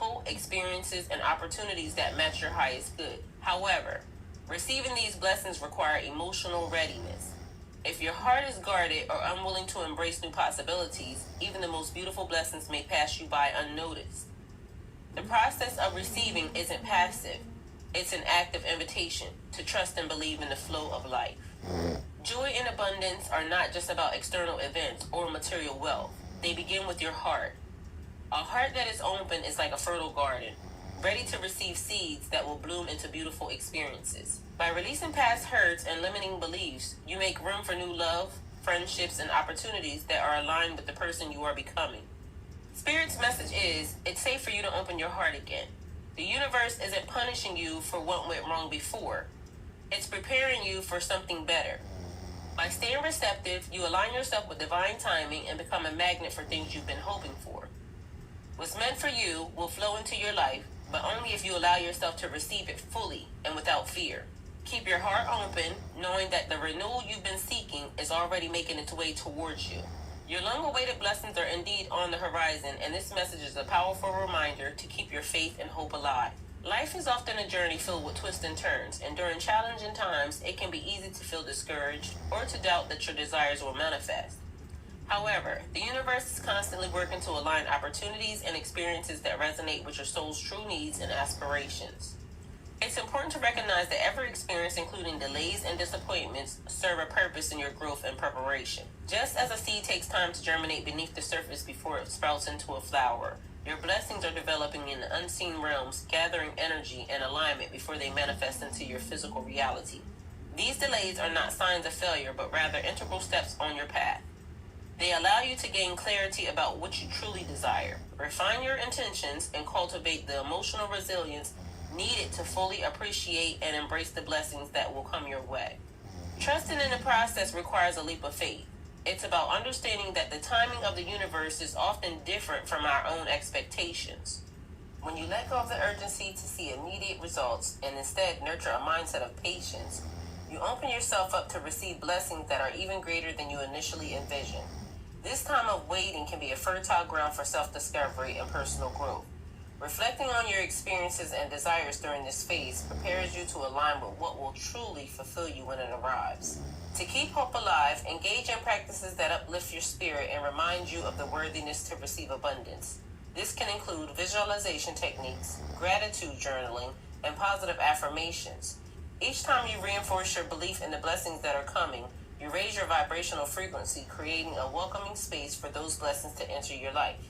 people, experiences, and opportunities that match your highest good. However, receiving these blessings require emotional readiness. If your heart is guarded or unwilling to embrace new possibilities, even the most beautiful blessings may pass you by unnoticed. The process of receiving isn't passive. It's an active invitation to trust and believe in the flow of life. Joy and abundance are not just about external events or material wealth. They begin with your heart. A heart that is open is like a fertile garden, ready to receive seeds that will bloom into beautiful experiences. By releasing past hurts and limiting beliefs, you make room for new love, friendships, and opportunities that are aligned with the person you are becoming. Spirit's message is, it's safe for you to open your heart again. The universe isn't punishing you for what went wrong before. It's preparing you for something better. By staying receptive, you align yourself with divine timing and become a magnet for things you've been hoping for. What's meant for you will flow into your life, but only if you allow yourself to receive it fully and without fear. Keep your heart open, knowing that the renewal you've been seeking is already making its way towards you. Your long-awaited blessings are indeed on the horizon, and this message is a powerful reminder to keep your faith and hope alive. Life is often a journey filled with twists and turns, and during challenging times, it can be easy to feel discouraged or to doubt that your desires will manifest. However, the universe is constantly working to align opportunities and experiences that resonate with your soul's true needs and aspirations. It's important to recognize that every experience, including delays and disappointments, serve a purpose in your growth and preparation. Just as a seed takes time to germinate beneath the surface before it sprouts into a flower, your blessings are developing in the unseen realms, gathering energy and alignment before they manifest into your physical reality. These delays are not signs of failure, but rather integral steps on your path. They allow you to gain clarity about what you truly desire, refine your intentions, and cultivate the emotional resilience needed to fully appreciate and embrace the blessings that will come your way. Trusting in the process requires a leap of faith. It's about understanding that the timing of the universe is often different from our own expectations. When you let go of the urgency to see immediate results and instead nurture a mindset of patience, you open yourself up to receive blessings that are even greater than you initially envisioned. This time of waiting can be a fertile ground for self-discovery and personal growth. Reflecting on your experiences and desires during this phase prepares you to align with what will truly fulfill you when it arrives. To keep hope alive, engage in practices that uplift your spirit and remind you of the worthiness to receive abundance. This can include visualization techniques, gratitude journaling, and positive affirmations. Each time you reinforce your belief in the blessings that are coming, you raise your vibrational frequency, creating a welcoming space for those blessings to enter your life.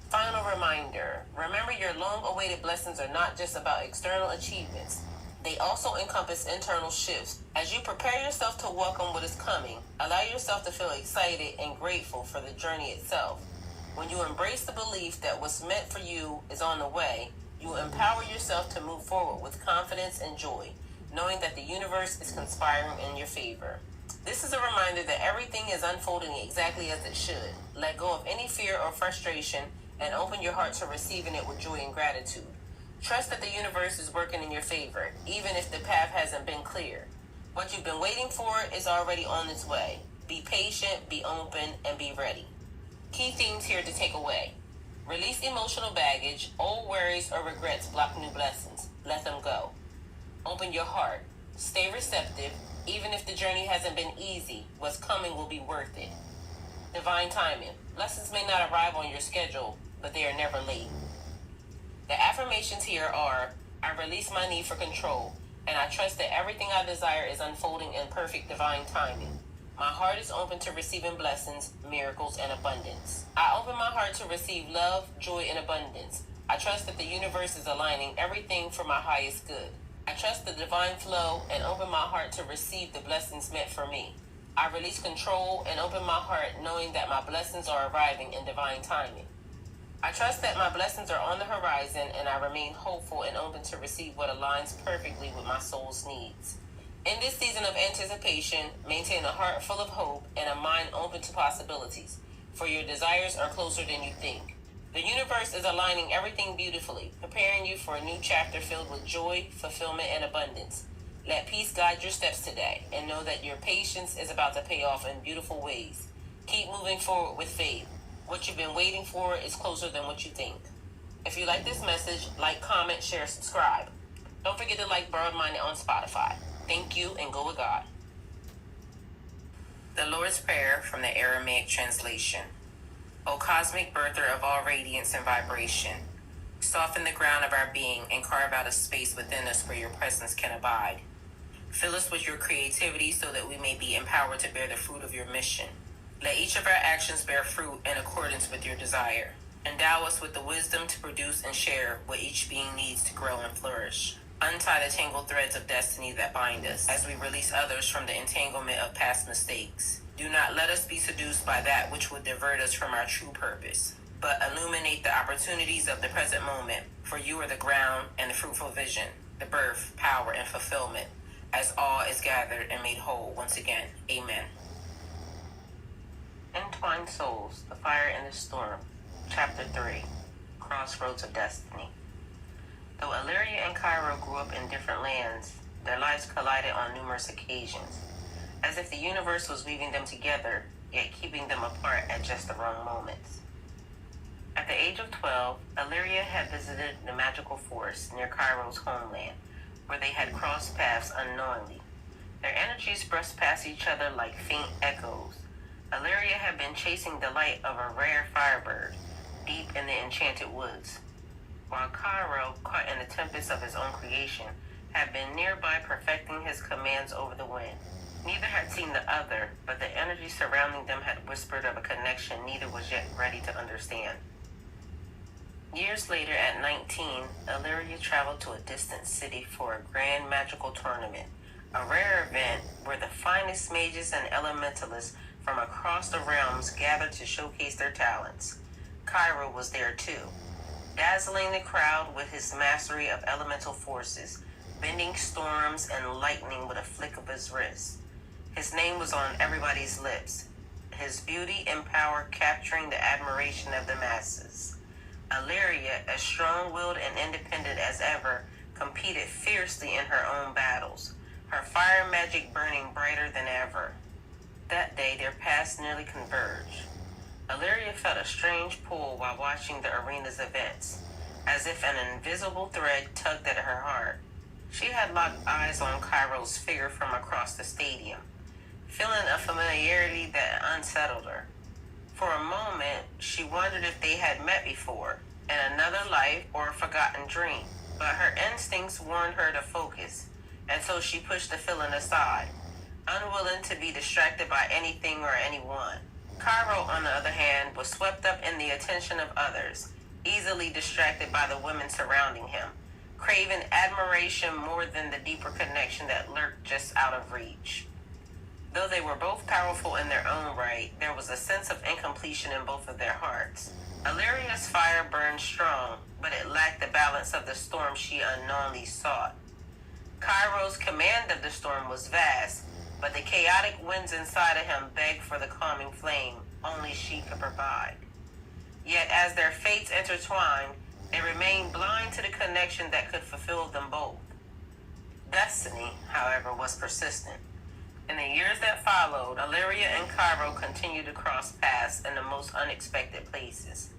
Final reminder, remember your long-awaited blessings are not just about external achievements. They also encompass internal shifts. As you prepare yourself to welcome what is coming, allow yourself to feel excited and grateful for the journey itself. When you embrace the belief that what's meant for you is on the way, you empower yourself to move forward with confidence and joy, knowing that the universe is conspiring in your favor. This is a reminder that everything is unfolding exactly as it should. Let go of any fear or frustration and open your heart to receiving it with joy and gratitude. Trust that the universe is working in your favor, even if the path hasn't been clear. What you've been waiting for is already on its way. Be patient, be open, and be ready. Key themes here to take away. Release emotional baggage. Old worries or regrets block new blessings. Let them go. Open your heart. Stay receptive. Even if the journey hasn't been easy, what's coming will be worth it. Divine timing. Blessings may not arrive on your schedule, but they are never late. The affirmations here are, I release my need for control, and I trust that everything I desire is unfolding in perfect divine timing. My heart is open to receiving blessings, miracles, and abundance. I open my heart to receive love, joy, and abundance. I trust that the universe is aligning everything for my highest good. I trust the divine flow and open my heart to receive the blessings meant for me. I release control and open my heart knowing that my blessings are arriving in divine timing. I trust that my blessings are on the horizon and I remain hopeful and open to receive what aligns perfectly with my soul's needs. In this season of anticipation, maintain a heart full of hope and a mind open to possibilities, for your desires are closer than you think. The universe is aligning everything beautifully, preparing you for a new chapter filled with joy, fulfillment, and abundance. Let peace guide your steps today, and know that your patience is about to pay off in beautiful ways. Keep moving forward with faith. What you've been waiting for is closer than what you think. If you like this message, like, comment, share, subscribe. Don't forget to like Broad-Minded on Spotify. Thank you, and go with God. The Lord's Prayer from the Aramaic translation. O cosmic birther of all radiance and vibration, soften the ground of our being and carve out a space within us where your presence can abide. Fill us with your creativity so that we may be empowered to bear the fruit of your mission. Let each of our actions bear fruit in accordance with your desire. Endow us with the wisdom to produce and share what each being needs to grow and flourish. Untie the tangled threads of destiny that bind us as we release others from the entanglement of past mistakes. Do not let us be seduced by that which would divert us from our true purpose, but illuminate the opportunities of the present moment, for you are the ground and the fruitful vision, the birth, power, and fulfillment, as all is gathered and made whole once again. Amen. Entwined Souls, The Fire and the Storm, Chapter 3, Crossroads of Destiny. Though Illyria and Cairo grew up in different lands, their lives collided on numerous occasions, as if the universe was weaving them together, yet keeping them apart at just the wrong moments. At the age of 12, Illyria had visited the magical forest near Cairo's homeland, where they had crossed paths unknowingly. Their energies brushed past each other like faint echoes. Illyria had been chasing the light of a rare firebird deep in the enchanted woods, while Cairo, caught in the tempest of his own creation, had been nearby perfecting his commands over the wind. Neither had seen the other, but the energy surrounding them had whispered of a connection neither was yet ready to understand. Years later, at 19, Illyria traveled to a distant city for a grand magical tournament, a rare event where the finest mages and elementalists from across the realms gathered to showcase their talents. Cairo was there too, dazzling the crowd with his mastery of elemental forces, bending storms and lightning with a flick of his wrist. His name was on everybody's lips, his beauty and power capturing the admiration of the masses. Illyria, as strong-willed and independent as ever, competed fiercely in her own battles, her fire magic burning brighter than ever. That day, their paths nearly converged. Illyria felt a strange pull while watching the arena's events, as if an invisible thread tugged at her heart. She had locked eyes on Cairo's figure from across the stadium, feeling a familiarity that unsettled her. For a moment, she wondered if they had met before, in another life or a forgotten dream, but her instincts warned her to focus, and so she pushed the feeling aside, unwilling to be distracted by anything or anyone. Cairo, on the other hand, was swept up in the attention of others, easily distracted by the women surrounding him, craving admiration more than the deeper connection that lurked just out of reach. Though they were both powerful in their own right, there was a sense of incompletion in both of their hearts. Illyria's fire burned strong, but it lacked the balance of the storm she unknowingly sought. Cairo's command of the storm was vast, but the chaotic winds inside of him begged for the calming flame only she could provide. Yet as their fates intertwined, they remained blind to the connection that could fulfill them both. Destiny, however, was persistent. In the years that followed, Illyria and Cairo continued to cross paths in the most unexpected places.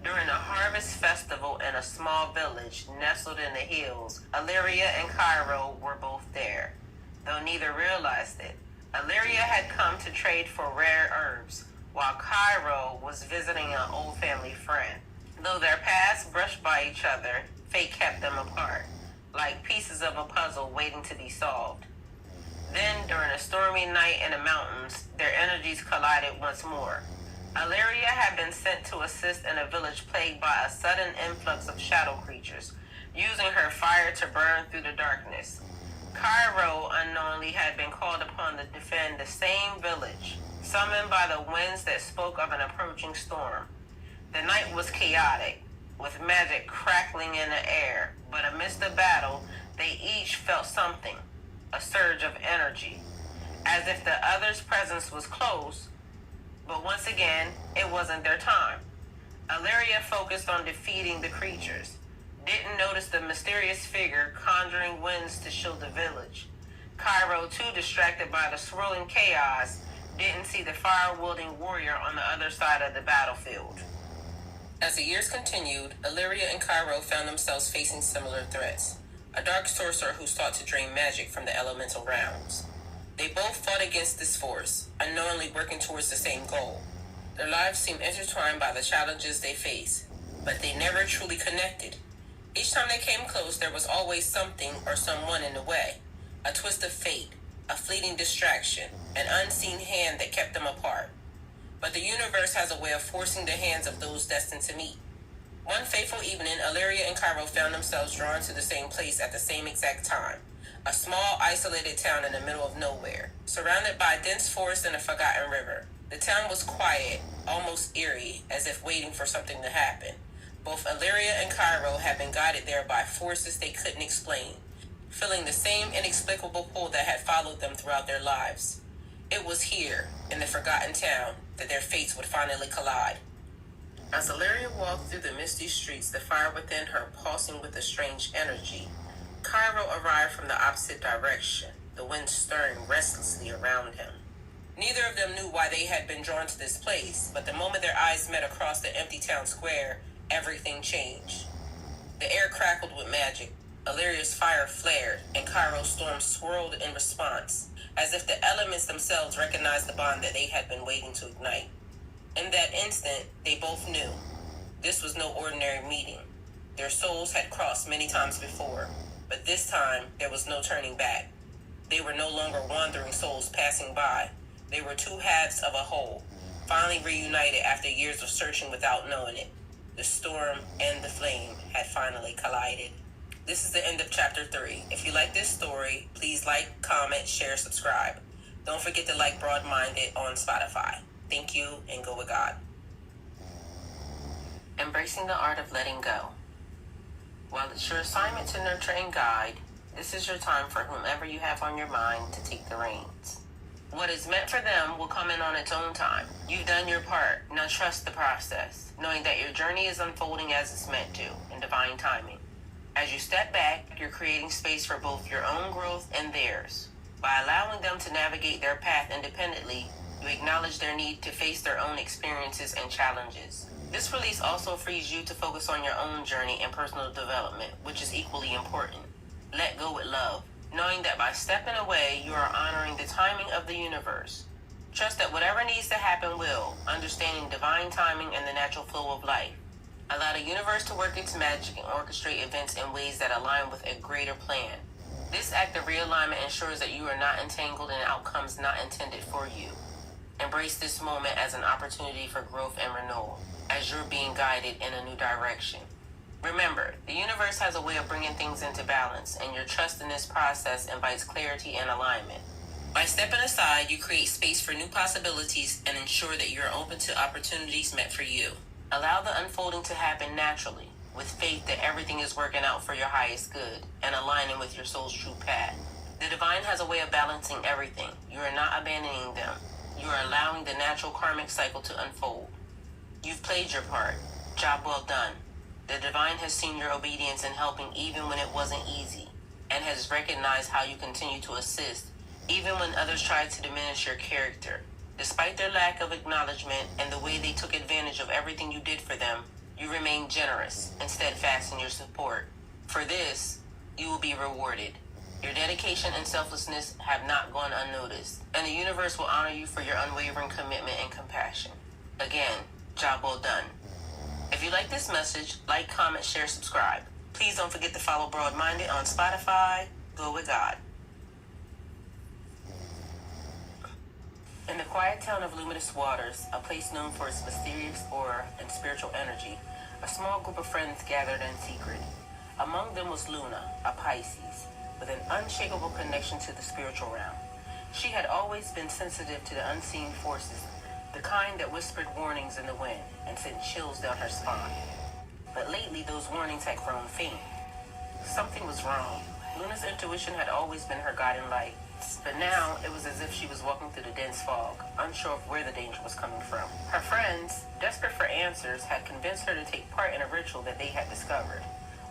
During a harvest festival in a small village nestled in the hills, Illyria and Cairo were both there, though neither realized it. Illyria had come to trade for rare herbs, while Cairo was visiting an old family friend. Though their paths brushed by each other, fate kept them apart, like pieces of a puzzle waiting to be solved. Then, during a stormy night in the mountains, their energies collided once more. Illyria had been sent to assist in a village plagued by a sudden influx of shadow creatures, using her fire to burn through the darkness. Cairo, unknowingly, had been called upon to defend the same village, summoned by the winds that spoke of an approaching storm. The night was chaotic, with magic crackling in the air, but amidst the battle, they each felt something, a surge of energy, as if the other's presence was close, but once again, it wasn't their time. Illyria focused on defeating the creatures, didn't notice the mysterious figure conjuring winds to shield the village. Cairo, too distracted by the swirling chaos, didn't see the fire-wielding warrior on the other side of the battlefield. As the years continued, Illyria and Cairo found themselves facing similar threats. A dark sorcerer who sought to drain magic from the elemental realms. They both fought against this force, unknowingly working towards the same goal. Their lives seemed intertwined by the challenges they faced, but they never truly connected. Each time they came close, there was always something or someone in the way. A twist of fate, a fleeting distraction, an unseen hand that kept them apart. But the universe has a way of forcing the hands of those destined to meet. One fateful evening, Illyria and Cairo found themselves drawn to the same place at the same exact time. A small, isolated town in the middle of nowhere, surrounded by dense forest and a forgotten river. The town was quiet, almost eerie, as if waiting for something to happen. Both Illyria and Cairo had been guided there by forces they couldn't explain, feeling the same inexplicable pull that had followed them throughout their lives. It was here, in the forgotten town, that their fates would finally collide. As Illyria walked through the misty streets, the fire within her pulsing with a strange energy, Cairo arrived from the opposite direction, the wind stirring restlessly around him. Neither of them knew why they had been drawn to this place, but the moment their eyes met across the empty town square, everything changed. The air crackled with magic, Illyria's fire flared, and Cairo's storm swirled in response, as if the elements themselves recognized the bond that they had been waiting to ignite. In that instant, they both knew. This was no ordinary meeting. Their souls had crossed many times before, but this time there was no turning back. They were no longer wandering souls passing by. They were two halves of a whole, finally reunited after years of searching without knowing it. The storm and the flame had finally collided. This is the end of chapter 3. If you like this story, please like, comment, share, subscribe. Don't forget to like Broad-Minded on Spotify. Thank you, and go with God. Embracing the art of letting go. While it's your assignment to nurture and guide, this is your time for whomever you have on your mind to take the reins. What is meant for them will come in on its own time. You've done your part. Now trust the process, knowing that your journey is unfolding as it's meant to, in divine timing. As you step back, you're creating space for both your own growth and theirs. By allowing them to navigate their path independently, you acknowledge their need to face their own experiences and challenges. This release also frees you to focus on your own journey and personal development, which is equally important. Let go with love, knowing that by stepping away, you are honoring the timing of the universe. Trust that whatever needs to happen will, understanding divine timing and the natural flow of life. Allow the universe to work its magic and orchestrate events in ways that align with a greater plan. This act of realignment ensures that you are not entangled in outcomes not intended for you. Embrace this moment as an opportunity for growth and renewal, as you're being guided in a new direction. Remember, the universe has a way of bringing things into balance, and your trust in this process invites clarity and alignment. By stepping aside, you create space for new possibilities and ensure that you're open to opportunities meant for you. Allow the unfolding to happen naturally, with faith that everything is working out for your highest good and aligning with your soul's true path. The divine has a way of balancing everything. You are not abandoning them. You are allowing the natural karmic cycle to unfold. You've played your part. Job well done. The divine has seen your obedience in helping even when it wasn't easy, and has recognized how you continue to assist, even when others tried to diminish your character. Despite their lack of acknowledgement and the way they took advantage of everything you did for them, you remain generous and steadfast in your support. For this, you will be rewarded. Your dedication and selflessness have not gone unnoticed, and the universe will honor you for your unwavering commitment and compassion. Again, job well done. If you like this message, like, comment, share, subscribe. Please don't forget to follow Broad-Minded on Spotify. Go with God. In the quiet town of Luminous Waters, a place known for its mysterious aura and spiritual energy, a small group of friends gathered in secret. Among them was Luna, a Pisces, with an unshakable connection to the spiritual realm. She had always been sensitive to the unseen forces, the kind that whispered warnings in the wind and sent chills down her spine. But lately, those warnings had grown faint. Something was wrong. Luna's intuition had always been her guiding light, but now it was as if she was walking through the dense fog, unsure of where the danger was coming from. Her friends, desperate for answers, had convinced her to take part in a ritual that they had discovered,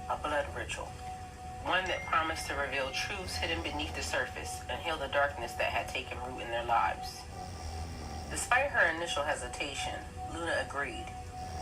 a blood ritual, one that promised to reveal truths hidden beneath the surface and heal the darkness that had taken root in their lives. Despite her initial hesitation, Luna agreed.